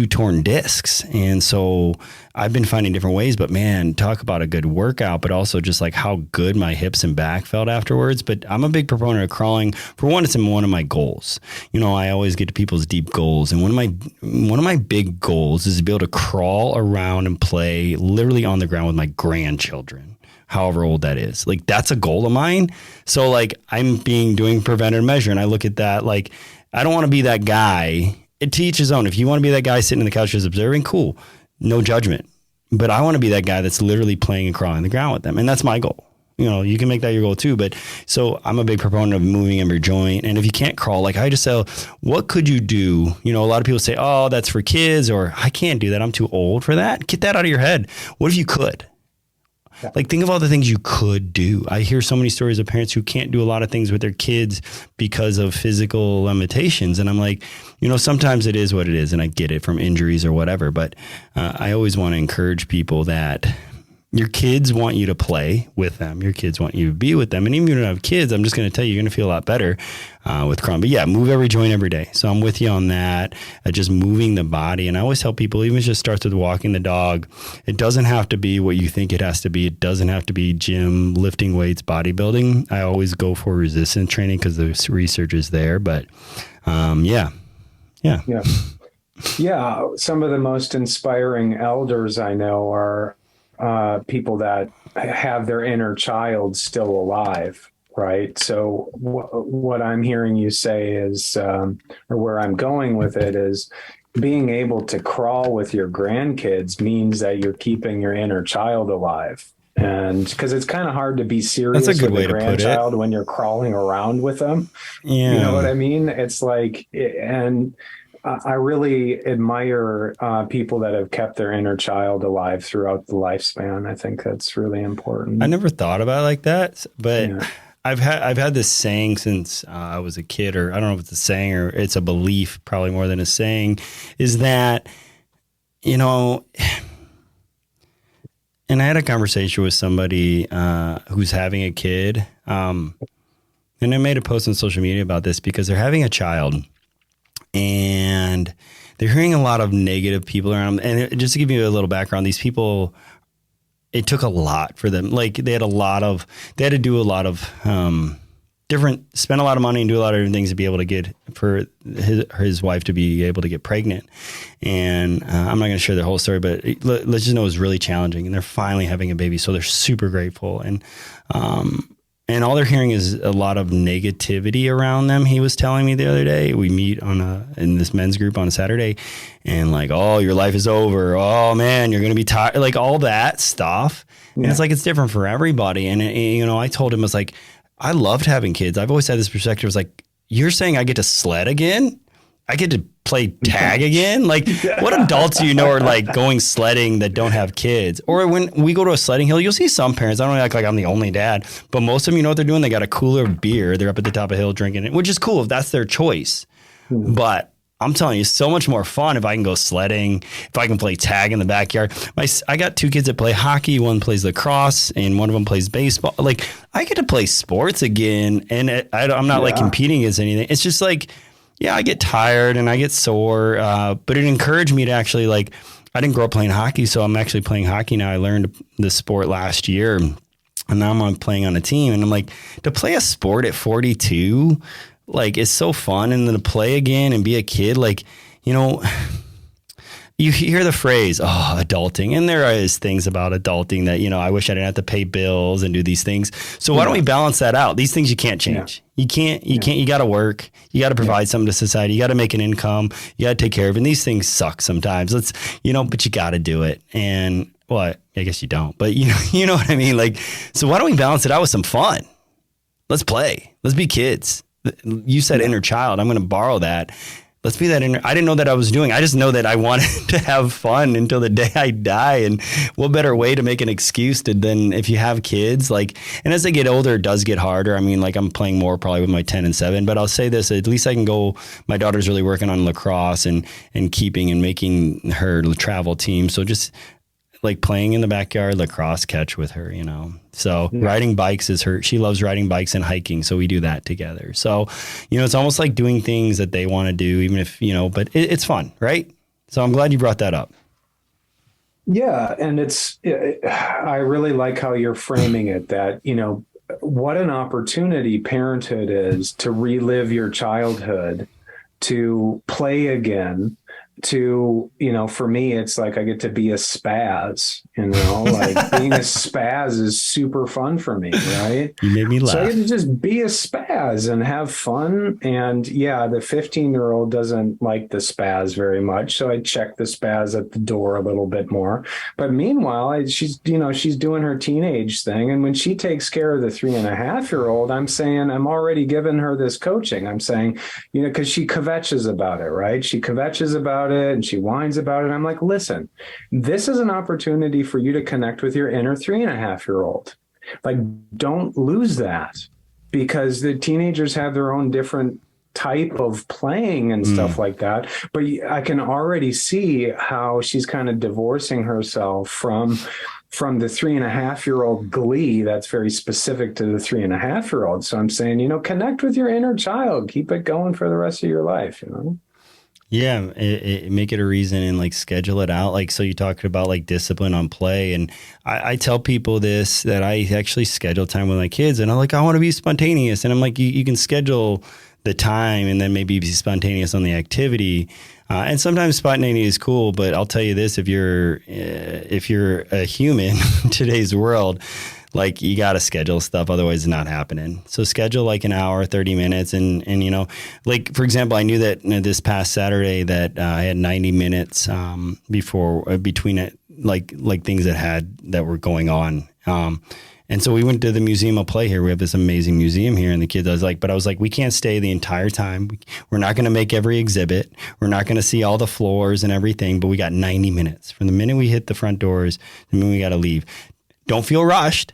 torn discs, and so I've been finding different ways. But man, talk about a good workout, but also just like how good my hips and back felt afterwards. But I'm a big proponent of crawling. For one, it's in one of my goals. I always get to people's deep goals, and one of my big goals is to be able to crawl around and play literally on the ground with my grandchildren, however old that is. Like, that's a goal of mine. So like, I'm doing preventive measure, and I look at that, like, I don't want to be that guy. To each his own. If you want to be that guy sitting in the couch just observing, cool, no judgment. But I want to be that guy that's literally playing and crawling on the ground with them. And that's my goal. You can make that your goal too. But so I'm a big proponent of moving every joint. And if you can't crawl, like, I just say, what could you do? A lot of people say, oh, that's for kids, or I can't do that, I'm too old for that. Get that out of your head. What if you could? Like, think of all the things you could do. I hear so many stories of parents who can't do a lot of things with their kids because of physical limitations. And I'm like, sometimes it is what it is, and I get it from injuries or whatever. But I always want to encourage people that your kids want you to play with them. Your kids want you to be with them. And even if you don't have kids, I'm just going to tell you, you're going to feel a lot better with crawling. But yeah, move every joint every day. So I'm with you on that, just moving the body. And I always tell people, even if it just starts with walking the dog, it doesn't have to be what you think it has to be. It doesn't have to be gym, lifting weights, bodybuilding. I always go for resistance training because the research is there. But yeah. Yeah, some of the most inspiring elders I know are people that have their inner child still alive, right? So what I'm hearing you say is, or where I'm going with it is, being able to crawl with your grandkids means that you're keeping your inner child alive. And because it's kind of hard to be That's a serious good with a way to put it. grandchild when you're crawling around with them. You know what Yeah. I mean? It's like, and I really admire people that have kept their inner child alive throughout the lifespan. I think that's really I important. never thought about it like that, but Yeah. I've had this saying since I was a kid, or I don't know if it's a saying or it's a belief, probably more than a saying, is that, you know, and I had a conversation with somebody who's having a kid, and I made a post on social media about this because they're having a child and they're hearing a lot of negative people around them. And just to give you a little background, these people, it took a lot for them. Like they had to do a lot of spend a lot of money and do a lot of different things to be able to get for his wife to be able to get pregnant. And I'm not going to share the whole story, but let's just know it was really challenging. And they're finally having a baby, so they're super grateful. And all they're hearing is a lot of negativity around them. He was telling me the other day, we meet in this men's group on a Saturday, and like, oh, your life is over. Oh man, you're going to be tired. Like all that stuff. And it's like, it's different for everybody. And I told him, I was like, I loved having kids. I've always had this perspective. It's like, you're saying I get to sled again? I get to play tag again? Like, what adults do you know are like going sledding that don't have kids? Or when we go to a sledding hill, you'll see some parents. I don't act like I'm the only dad, but most of them, you know what they're doing? They got a cooler of beer. They're up at the top of the hill drinking it, which is cool if that's their choice. But I'm telling you, it's so much more fun if I can go sledding, if I can play tag in the backyard. I got two kids that play hockey. One plays lacrosse and one of them plays baseball. Like, I get to play sports again, and I'm not like competing against anything. It's just like, yeah, I get tired and I get sore, but it encouraged me to actually, like, I didn't grow up playing hockey, so I'm actually playing hockey now. I learned the sport last year, and now I'm playing on a team. And I'm like, to play a sport at 42, like, it's so fun. And then to play again and be a kid, like, you hear the phrase, oh, adulting. And there is things about adulting that, I wish I didn't have to pay bills and do these things. So why don't we balance that out? These things you can't change. You can't, you got to work. You got to provide something to society. You got to make an income. You got to take care of it. And these things suck sometimes. But you got to do it. And well, I guess you don't, but you know what I mean? Like, so why don't we balance it out with some fun? Let's play. Let's be kids. You said inner child. I'm going to borrow that. Let's be that inner. I didn't know that I was doing. I just know that I wanted to have fun until the day I die. And what better way to make an excuse than if you have kids? Like, and as they get older, it does get harder. I mean, like, I'm playing more probably with my 10 and 7, but I'll say this, at least I can go. My daughter's really working on lacrosse and keeping and making her travel team. So just like playing in the backyard lacrosse catch with her, So riding bikes is she loves riding bikes and hiking. So we do that together. So, it's almost like doing things that they want to do, even if, but it's fun, right? So I'm glad you brought that up. Yeah. And I really like how you're framing it, that, what an opportunity parenthood is to relive your childhood, to play again, to, for me, it's like I get to be a spaz, like being a spaz is super fun for me, right? You made me laugh. So I get to just be a spaz and have fun. And yeah, the 15-year-old doesn't like the spaz very much. So I check the spaz at the door a little bit more. But meanwhile, she's doing her teenage thing. And when she takes care of the 3.5-year-old, I'm saying, I'm already giving her this coaching. I'm saying, because she kvetches about it, right? She kvetches about it and she whines about it. I'm like, listen, this is an opportunity for you to connect with your inner 3.5-year-old. Like, don't lose that, because the teenagers have their own different type of playing and stuff like that. But I can already see how she's kind of divorcing herself from the 3.5-year-old glee that's very specific to the 3.5-year-old. So I'm saying, connect with your inner child, keep it going for the rest of your life, Yeah, make it a reason and like schedule it out. Like, so you talked about like discipline on play. And I tell people this, that I actually schedule time with my kids, and I'm like, I want to be spontaneous. And I'm like, you can schedule the time and then maybe be spontaneous on the activity. And sometimes spontaneity is cool, but I'll tell you this: if you're a human in today's world, like you got to schedule stuff, otherwise it's not happening. So schedule like an hour, 30 minutes. And, like, for example, I knew that this past Saturday that I had 90 minutes between it, like things that were going on. And so we went to the Museum of Play here. We have this amazing museum here, and the kids, I was like, we can't stay the entire time. We're not going to make every exhibit. We're not going to see all the floors and everything, but we got 90 minutes from the minute we hit the front doors, the minute we got to leave. Don't feel rushed.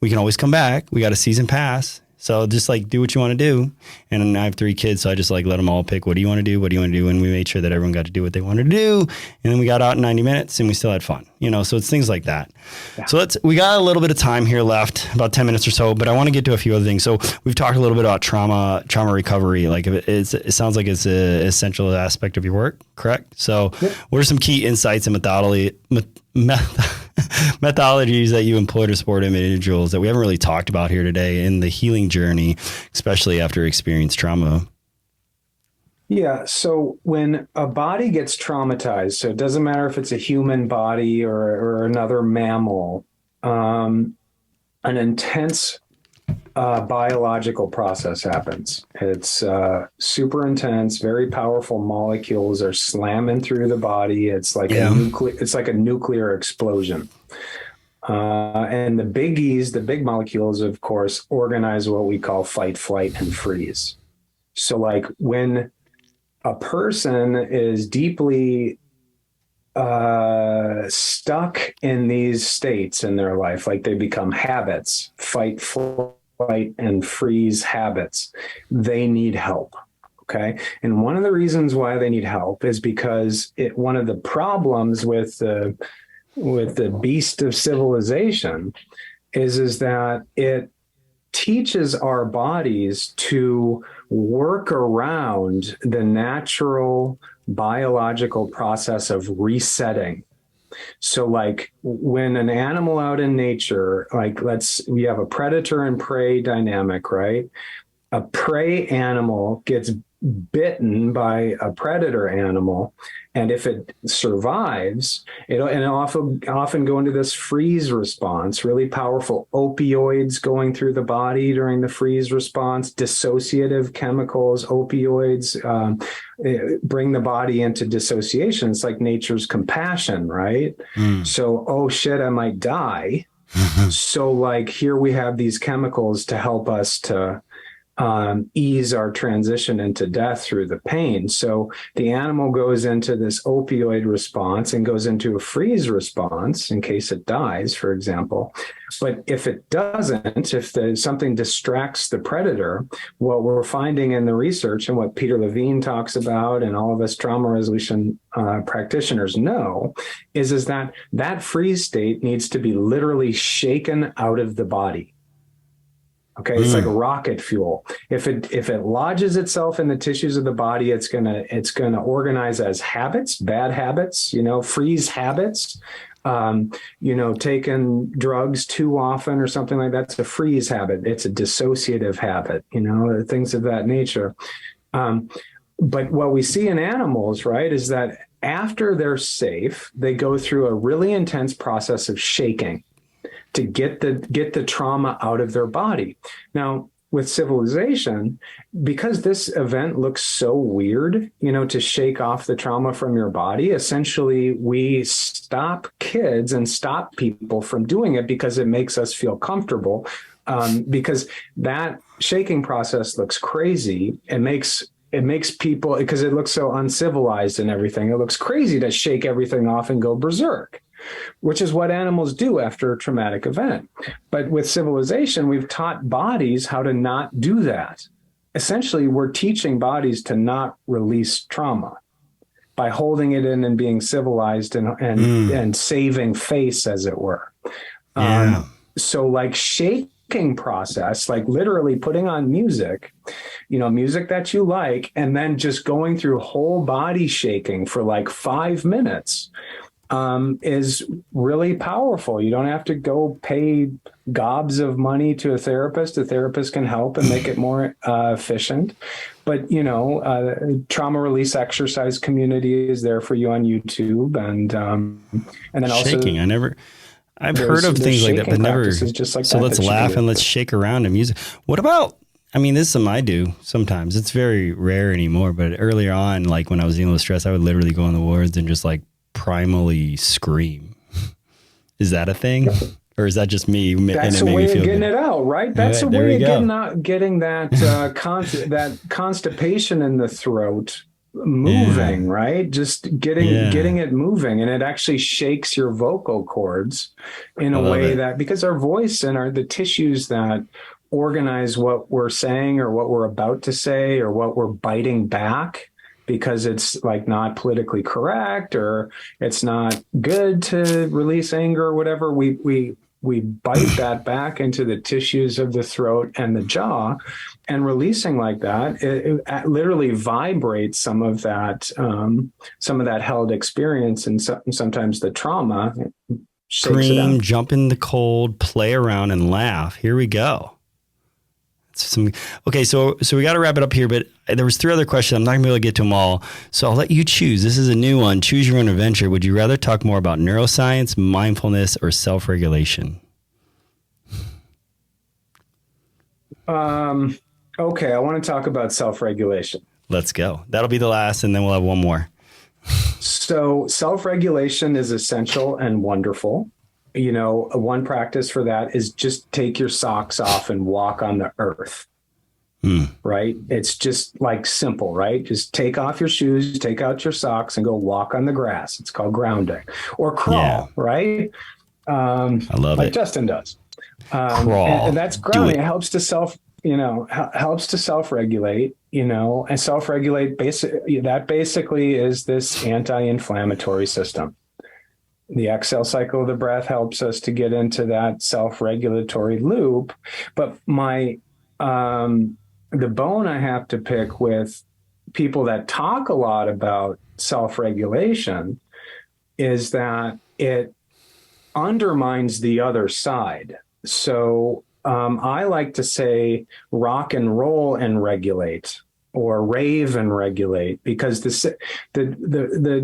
We can always come back. We got a season pass. So just like do what you want to do. And I have 3 kids, so I just like let them all pick, what do you want to do? What do you want to do? And we made sure that everyone got to do what they wanted to do. And then we got out in 90 minutes and we still had fun, so it's things like that. Yeah. So we got a little bit of time here left, about 10 minutes or so, but I want to get to a few other things. So we've talked a little bit about trauma recovery. Like it sounds like it's an essential aspect of your work, correct? So What are some key insights and methodologies that you employ to support individuals that we haven't really talked about here today in the healing journey, especially after experienced trauma? Yeah. So when a body gets traumatized, so it doesn't matter if it's a human body or another mammal, an intense biological process happens. It's super intense, very powerful molecules are slamming through the body. It's like a nuclear explosion. And the big molecules, of course, organize what we call fight, flight, and freeze. So like when a person is deeply stuck in these states in their life, like they become habits, fight, flight, and freeze habits, they need help. Okay. And one of the reasons why they need help is because one of the problems with the beast of civilization is that it teaches our bodies to work around the natural biological process of resetting. So like when an animal out in nature, like we have a predator and prey dynamic, right? A prey animal gets bitten by a predator animal, and if it survives, it'll often go into this freeze response, really powerful opioids going through the body during the freeze response, dissociative chemicals, opioids, bring the body into dissociation. It's like nature's compassion, right? So, oh shit, I might die. So like here we have these chemicals to help us to ease our transition into death through the pain. So the animal goes into this opioid response and goes into a freeze response in case it dies, for example. But if it doesn't, if something distracts the predator, what we're finding in the research and what Peter Levine talks about and all of us trauma resolution practitioners know is that freeze state needs to be literally shaken out of the body. Okay, it's like rocket fuel. If it lodges itself in the tissues of the body, it's gonna organize as habits, bad habits, freeze habits. Taking drugs too often or something like that's a freeze habit. It's a dissociative habit, things of that nature. But what we see in animals, right, is that after they're safe, they go through a really intense process of shaking to get the trauma out of their body. Now, with civilization, because this event looks so weird, to shake off the trauma from your body, essentially we stop kids and stop people from doing it because it makes us feel comfortable. Because that shaking process looks crazy. It makes people, because it looks so uncivilized and everything, it looks crazy to shake everything off and go berserk, which is what animals do after a traumatic event. But with civilization, we've taught bodies how to not do that. Essentially, we're teaching bodies to not release trauma by holding it in and being civilized and saving face, as it were. Yeah. So like shaking process, like literally putting on music, music that you like, and then just going through whole body shaking for like 5 minutes is really powerful. You don't have to go pay gobs of money to a therapist. A therapist can help and make it more efficient. But trauma release exercise community is there for you on YouTube, and then Shaking. also I've heard of things like that, but never. Just like So that let's that you can laugh do. and let's shake around and music. What about? I mean, this is something I do sometimes. It's very rare anymore, but earlier on, like when I was dealing with stress, I would literally go in the woods and just like primally scream. Is that a thing? Or is that just me? That's a way of getting it out, right? That's a way of getting that that constipation in the throat moving, right? Just getting it moving, and it actually shakes your vocal cords in a way that, because our voice and the tissues that organize what we're saying or what we're about to say or what we're biting back, because it's like not politically correct or it's not good to release anger or whatever, we bite that back into the tissues of the throat and the jaw, and releasing like that, it literally vibrates some of that held experience, and sometimes the trauma. Scream, jump in the cold, play around, and laugh. Here we go. Okay, so we got to wrap it up here, but there was 3 other questions. I'm not going to be able to get to them all, so I'll let you choose. This is a new one. Choose your own adventure. Would you rather talk more about neuroscience, mindfulness, or self-regulation? Okay, I want to talk about self-regulation. Let's go. That'll be the last, and then we'll have one more. So self-regulation is essential and wonderful. One practice for that is just take your socks off and walk on the earth. Right? It's just like simple, right? Just take off your shoes, take out your socks, and go walk on the grass. It's called grounding. Or crawl, right? I love like it. Justin does. Crawl. And that's grounding. It helps to self-regulate, and self-regulate basically is this anti-inflammatory system. The exhale cycle of the breath helps us to get into that self-regulatory loop. But the bone I have to pick with people that talk a lot about self-regulation is that it undermines the other side. So I like to say rock and roll and regulate, or rave and regulate, because the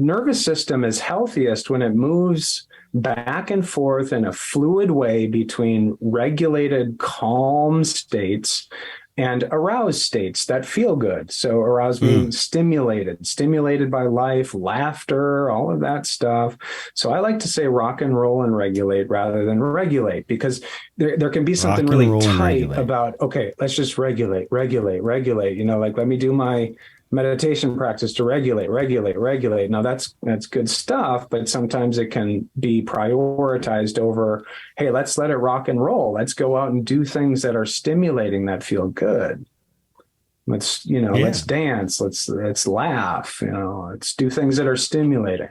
nervous system is healthiest when it moves back and forth in a fluid way between regulated, calm states and aroused states that feel good. So aroused means stimulated by life, laughter, all of that stuff. So I like to say rock and roll and regulate rather than regulate, because there can be something really tight about, okay, let's just regulate. Like, let me do my meditation practice to regulate. Now that's good stuff, but sometimes it can be prioritized over, hey, let's let it rock and roll. Let's go out and do things that are stimulating, that feel good. Let's dance. Let's laugh. Let's do things that are stimulating.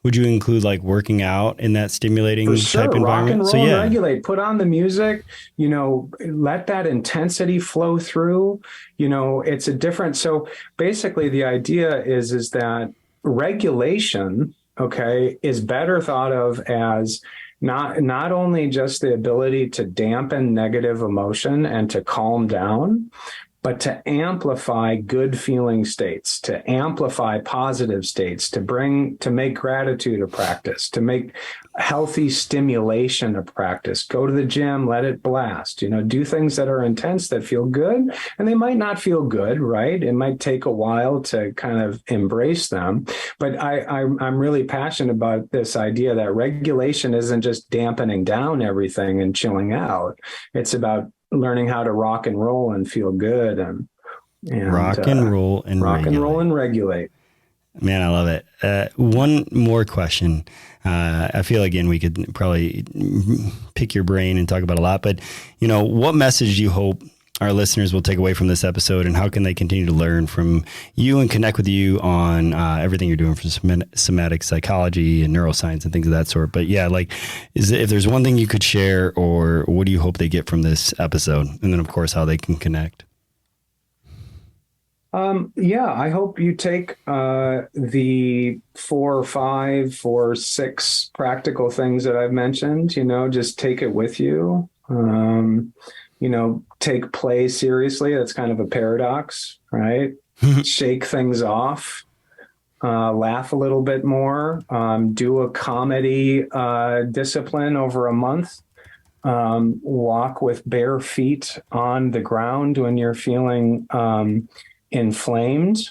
Would you include like working out in that stimulating type environment? Rock and roll and regulate. Put on the music, let that intensity flow through. It's a different. So basically the idea is that regulation, okay, is better thought of as not only just the ability to dampen negative emotion and to calm down, but to amplify good feeling states, to amplify positive states, to make gratitude a practice, to make healthy stimulation a practice. Go to the gym, let it blast, do things that are intense, that feel good, and they might not feel good, right? It might take a while to kind of embrace them. But I'm really passionate about this idea that regulation isn't just dampening down everything and chilling out. It's about learning how to rock and roll and feel good, and rock and roll and regulate. Man, I love it. One more question. I feel again we could probably pick your brain and talk about a lot, but what message do you hope our listeners will take away from this episode, and how can they continue to learn from you and connect with you on everything you're doing for somatic psychology and neuroscience and things of that sort? But yeah, like, if there's one thing you could share, or what do you hope they get from this episode? And then of course, how they can connect. Yeah, I hope you take the 4 or 6 practical things that I've mentioned, just take it with you. Take play seriously. That's kind of a paradox, right? Shake things off, laugh a little bit more, do a comedy discipline over a month. Walk with bare feet on the ground when you're feeling inflamed,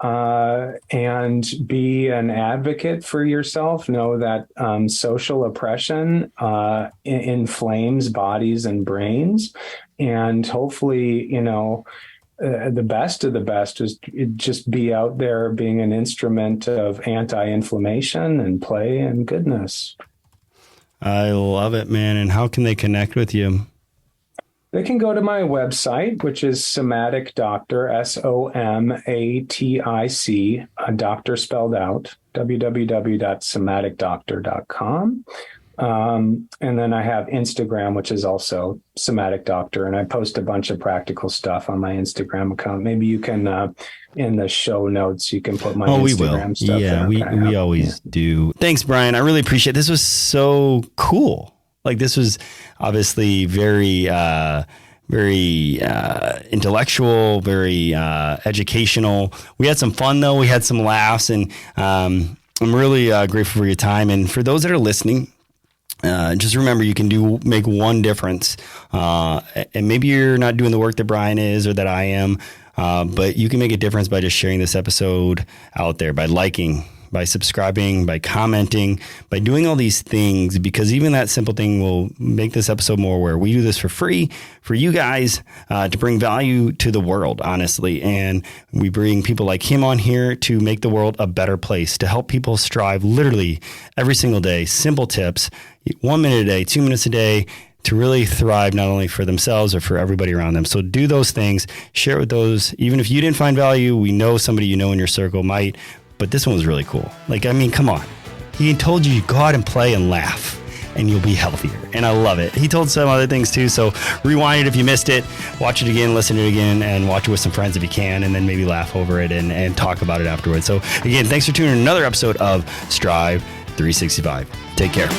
and be an advocate for yourself. Know that social oppression inflames bodies and brains, and hopefully, the best of the best is just be out there being an instrument of anti-inflammation and play and goodness. I love it, man. And how can they connect with you? They can go to my website, which is Somatic Doctor, SOMATIC, doctor spelled out, www.somaticdoctor.com. And then I have Instagram, which is also Somatic Doctor, and I post a bunch of practical stuff on my Instagram account. Maybe you can, in the show notes, you can put my Instagram stuff there. Yeah, we always do. Thanks, Brian. I really appreciate it. This was so cool. Like, this was obviously very intellectual, very educational. We had some fun, though. We had some laughs, and I'm really grateful for your time. And for those that are listening, just remember, you can make one difference. And maybe you're not doing the work that Brian is or that I am, but you can make a difference by just sharing this episode out there, by liking, by subscribing, by commenting, by doing all these things, because even that simple thing will make this episode more aware. We do this for free for you guys, to bring value to the world, honestly. And we bring people like him on here to make the world a better place, to help people strive literally every single day. Simple tips, 1 minute a day, 2 minutes a day, to really thrive, not only for themselves or for everybody around them. So do those things, share it with those. Even if you didn't find value, we know somebody in your circle might. But this one was really cool. Like, I mean, come on. He told you to go out and play and laugh, and you'll be healthier. And I love it. He told some other things too. So rewind it if you missed it. Watch it again, listen to it again, and watch it with some friends if you can, and then maybe laugh over it and talk about it afterwards. So again, thanks for tuning in to another episode of Strive 365. Take care.